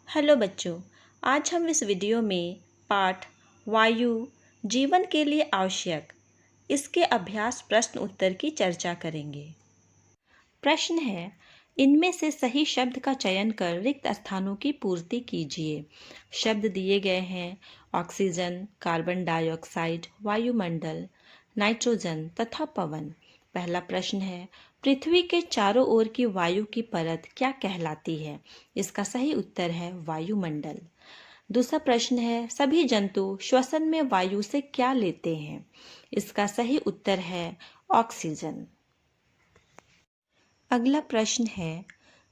Hello बच्चों, आज हम इस वीडियो में पाठ वायु जीवन के लिए आवश्यक इसके अभ्यास प्रश्न उत्तर की चर्चा करेंगे। प्रश्न है, इनमें से सही शब्द का चयन कर रिक्त स्थानों की पूर्ति कीजिए। शब्द दिए गए हैं ऑक्सीजन, कार्बन डाइऑक्साइड, वायुमंडल, नाइट्रोजन तथा पवन। पहला प्रश्न है, पृथ्वी के चारों ओर की वायु की परत क्या कहलाती है? इसका सही उत्तर है वायुमंडल। दूसरा प्रश्न है, सभी जंतु श्वसन में वायु से क्या लेते हैं? इसका सही उत्तर है ऑक्सीजन। अगला प्रश्न है,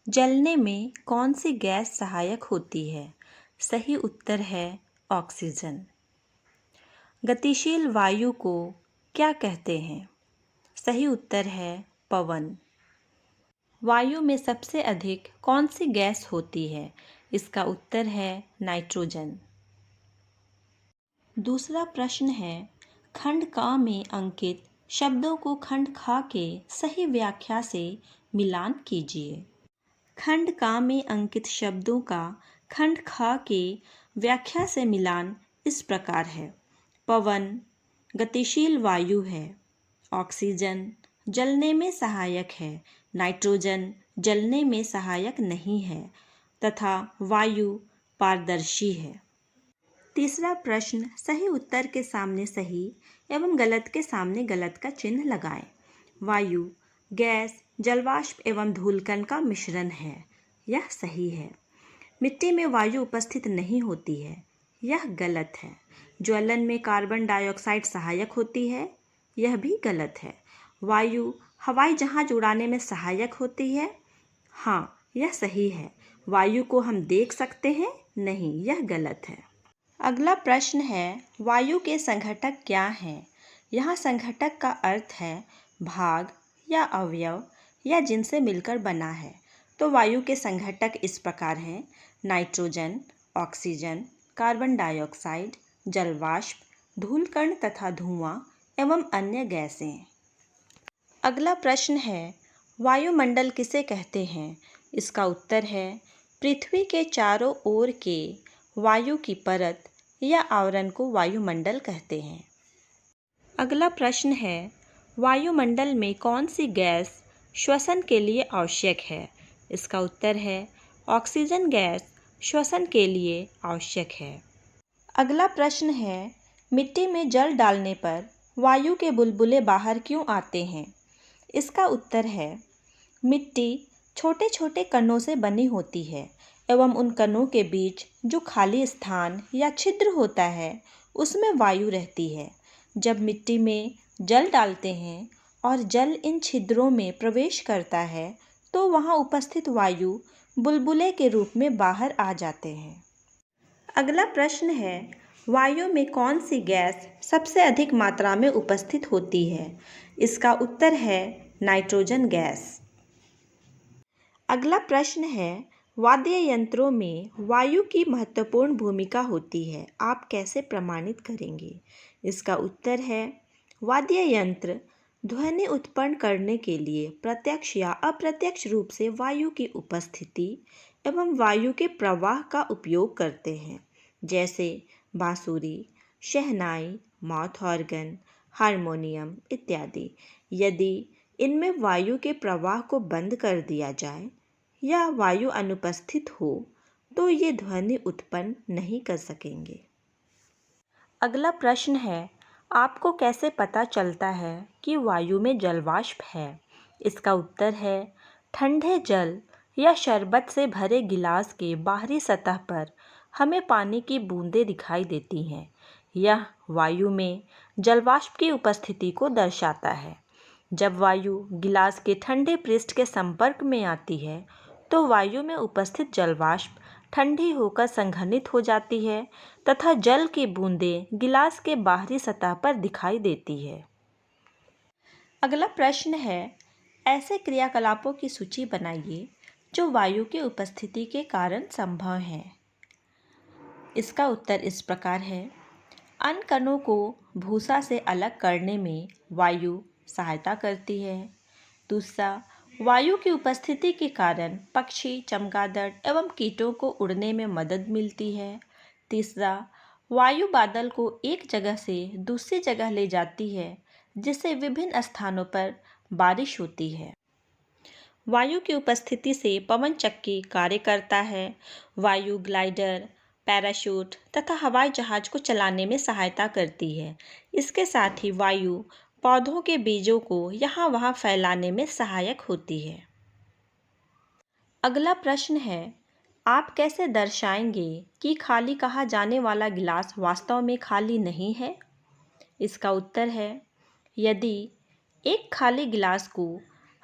जलने में कौन सी गैस सहायक होती है? सही उत्तर है ऑक्सीजन। गतिशील वायु को क्या कहते हैं? सही उत्तर है पवन। वायु में सबसे अधिक कौन सी गैस होती है? इसका उत्तर है नाइट्रोजन। दूसरा प्रश्न है, खंड का में अंकित शब्दों को खंड खा के सही व्याख्या से मिलान कीजिए। खंड का में अंकित शब्दों का खंड खा के व्याख्या से मिलान इस प्रकार है। पवन गतिशील वायु है, ऑक्सीजन जलने में सहायक है, नाइट्रोजन जलने में सहायक नहीं है तथा वायु पारदर्शी है। तीसरा प्रश्न, सही उत्तर के सामने सही एवं गलत के सामने गलत का चिन्ह लगाएं। वायु गैस, जलवाष्प एवं धूलकण का मिश्रण है, यह सही है। मिट्टी में वायु उपस्थित नहीं होती है, यह गलत है। ज्वलन में कार्बन डाइऑक्साइड सहायक होती है, यह भी गलत है। वायु हवाई जहाज उड़ाने में सहायक होती है, हाँ यह सही है। वायु को हम देख सकते हैं, नहीं, यह गलत है। अगला प्रश्न है, वायु के संघटक क्या हैं? यहाँ संघटक का अर्थ है भाग या अवयव या जिनसे मिलकर बना है। तो वायु के संघटक इस प्रकार हैं, नाइट्रोजन, ऑक्सीजन, कार्बन डाइऑक्साइड, जलवाष्प, धूलकण तथा धुआं एवं अन्य गैसें। अगला प्रश्न है, वायुमंडल किसे कहते हैं? इसका उत्तर है पृथ्वी के चारों ओर के वायु की परत या आवरण को वायुमंडल कहते हैं। अगला प्रश्न है, वायुमंडल में कौन सी गैस श्वसन के लिए आवश्यक है? इसका उत्तर है ऑक्सीजन गैस श्वसन के लिए आवश्यक है। अगला प्रश्न है, मिट्टी में जल डालने पर वायु के बुलबुले बाहर क्यों आते हैं? इसका उत्तर है मिट्टी छोटे छोटे कणों से बनी होती है एवं उन कणों के बीच जो खाली स्थान या छिद्र होता है उसमें वायु रहती है। जब मिट्टी में जल डालते हैं और जल इन छिद्रों में प्रवेश करता है तो वहाँ उपस्थित वायु बुलबुले के रूप में बाहर आ जाते हैं। अगला प्रश्न है, वायु में कौन सी गैस सबसे अधिक मात्रा में उपस्थित होती है? इसका उत्तर है नाइट्रोजन गैस। अगला प्रश्न है, वाद्य यंत्रों में वायु की महत्वपूर्ण भूमिका होती है, आप कैसे प्रमाणित करेंगे? इसका उत्तर है वाद्य यंत्र ध्वनि उत्पन्न करने के लिए प्रत्यक्ष या अप्रत्यक्ष रूप से वायु की उपस्थिति एवं वायु के प्रवाह का उपयोग करते हैं, जैसे बांसुरी, शहनाई, माउथ ऑर्गन, हारमोनियम इत्यादि। यदि इनमें वायु के प्रवाह को बंद कर दिया जाए या वायु अनुपस्थित हो तो ये ध्वनि उत्पन्न नहीं कर सकेंगे। अगला प्रश्न है, आपको कैसे पता चलता है कि वायु में जलवाष्प है? इसका उत्तर है ठंडे जल या शरबत से भरे गिलास के बाहरी सतह पर हमें पानी की बूंदें दिखाई देती हैं। यह वायु में जलवाष्प की उपस्थिति को दर्शाता है। जब वायु गिलास के ठंडे पृष्ठ के संपर्क में आती है तो वायु में उपस्थित जलवाष्प ठंडी होकर संघनित हो जाती है तथा जल की बूंदें गिलास के बाहरी सतह पर दिखाई देती है। अगला प्रश्न है, ऐसे क्रियाकलापों की सूची बनाइए जो वायु की उपस्थिति के कारण संभव हैं। इसका उत्तर इस प्रकार है, अन्य कणों को भूसा से अलग करने में वायु सहायता करती है। दूसरा, वायु की उपस्थिति के कारण पक्षी, चमगादड़ एवं कीटों को उड़ने में मदद मिलती है। तीसरा, वायु बादल को एक जगह से दूसरी जगह ले जाती है, जिससे विभिन्न स्थानों पर बारिश होती है। वायु की उपस्थिति से पवन चक्की कार्य करता है। वायु ग्लाइडर, पैराशूट तथा हवाई जहाज को चलाने में सहायता करती है। इसके साथ ही वायु पौधों के बीजों को यहाँ वहाँ फैलाने में सहायक होती है। अगला प्रश्न है, आप कैसे दर्शाएंगे कि खाली कहा जाने वाला गिलास वास्तव में खाली नहीं है? इसका उत्तर है, यदि एक खाली गिलास को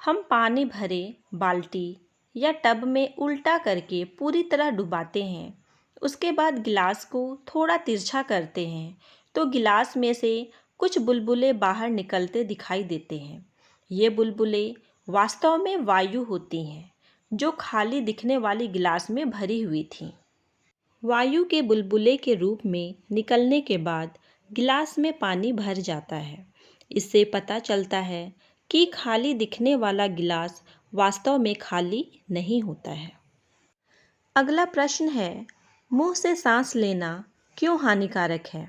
हम पानी भरे बाल्टी या टब में उल्टा करके पूरी तरह डुबाते हैं, उसके बाद गिलास को थोड़ा तिरछा करते हैं, तो गिलास में से कुछ बुलबुले बाहर निकलते दिखाई देते हैं। ये बुलबुले वास्तव में वायु होती हैं, जो खाली दिखने वाली गिलास में भरी हुई थी। वायु के बुलबुले के रूप में निकलने के बाद गिलास में पानी भर जाता है। इससे पता चलता है कि खाली दिखने वाला गिलास वास्तव में खाली नहीं होता है। अगला प्रश्न है, मुंह से सांस लेना क्यों हानिकारक है?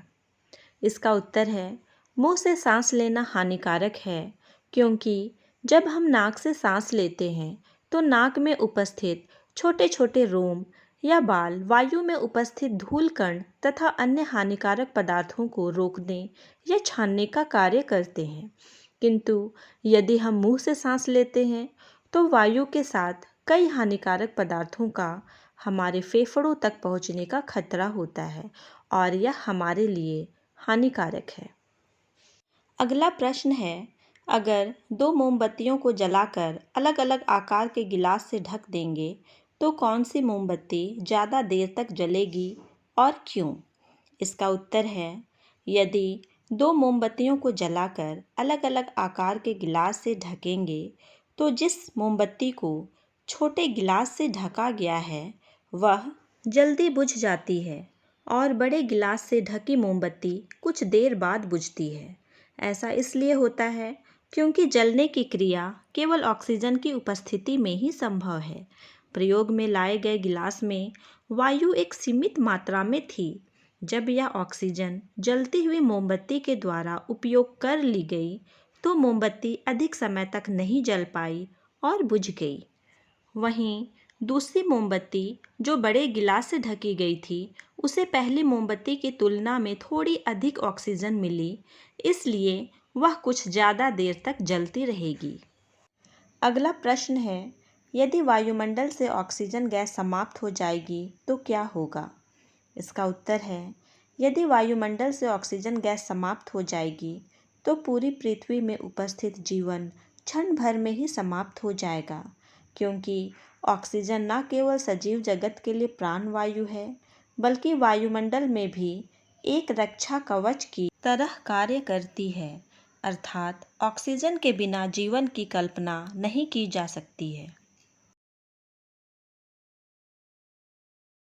इसका उत्तर है, मुंह से सांस लेना हानिकारक है क्योंकि जब हम नाक से सांस लेते हैं तो नाक में उपस्थित छोटे छोटे रोम या बाल वायु में उपस्थित धूल कण तथा अन्य हानिकारक पदार्थों को रोकने या छानने का कार्य करते हैं। किंतु यदि हम मुंह से सांस लेते हैं तो वायु के साथ कई हानिकारक पदार्थों का हमारे फेफड़ों तक पहुंचने का खतरा होता है और यह हमारे लिए हानिकारक है। अगला प्रश्न है, अगर दो मोमबत्तियों को जलाकर अलग अलग आकार के गिलास से ढक देंगे तो कौन सी मोमबत्ती ज़्यादा देर तक जलेगी और क्यों? इसका उत्तर है, यदि दो मोमबत्तियों को जलाकर अलग अलग आकार के गिलास से ढकेंगे तो जिस मोमबत्ती को छोटे गिलास से ढका गया है वह जल्दी बुझ जाती है और बड़े गिलास से ढकी मोमबत्ती कुछ देर बाद बुझती है। ऐसा इसलिए होता है क्योंकि जलने की क्रिया केवल ऑक्सीजन की उपस्थिति में ही संभव है। प्रयोग में लाए गए गिलास में वायु एक सीमित मात्रा में थी। जब यह ऑक्सीजन जलती हुई मोमबत्ती के द्वारा उपयोग कर ली गई तो मोमबत्ती अधिक समय तक नहीं जल पाई और बुझ गई। वहीं दूसरी मोमबत्ती जो बड़े गिलास से ढकी गई थी, उसे पहली मोमबत्ती की तुलना में थोड़ी अधिक ऑक्सीजन मिली, इसलिए वह कुछ ज़्यादा देर तक जलती रहेगी। अगला प्रश्न है, यदि वायुमंडल से ऑक्सीजन गैस समाप्त हो जाएगी तो क्या होगा? इसका उत्तर है, यदि वायुमंडल से ऑक्सीजन गैस समाप्त हो जाएगी तो पूरी पृथ्वी में उपस्थित जीवन क्षण भर में ही समाप्त हो जाएगा, क्योंकि ऑक्सीजन न केवल सजीव जगत के लिए प्राणवायु है, बल्कि वायुमंडल में भी एक रक्षा कवच की तरह कार्य करती है। अर्थात ऑक्सीजन के बिना जीवन की कल्पना नहीं की जा सकती है।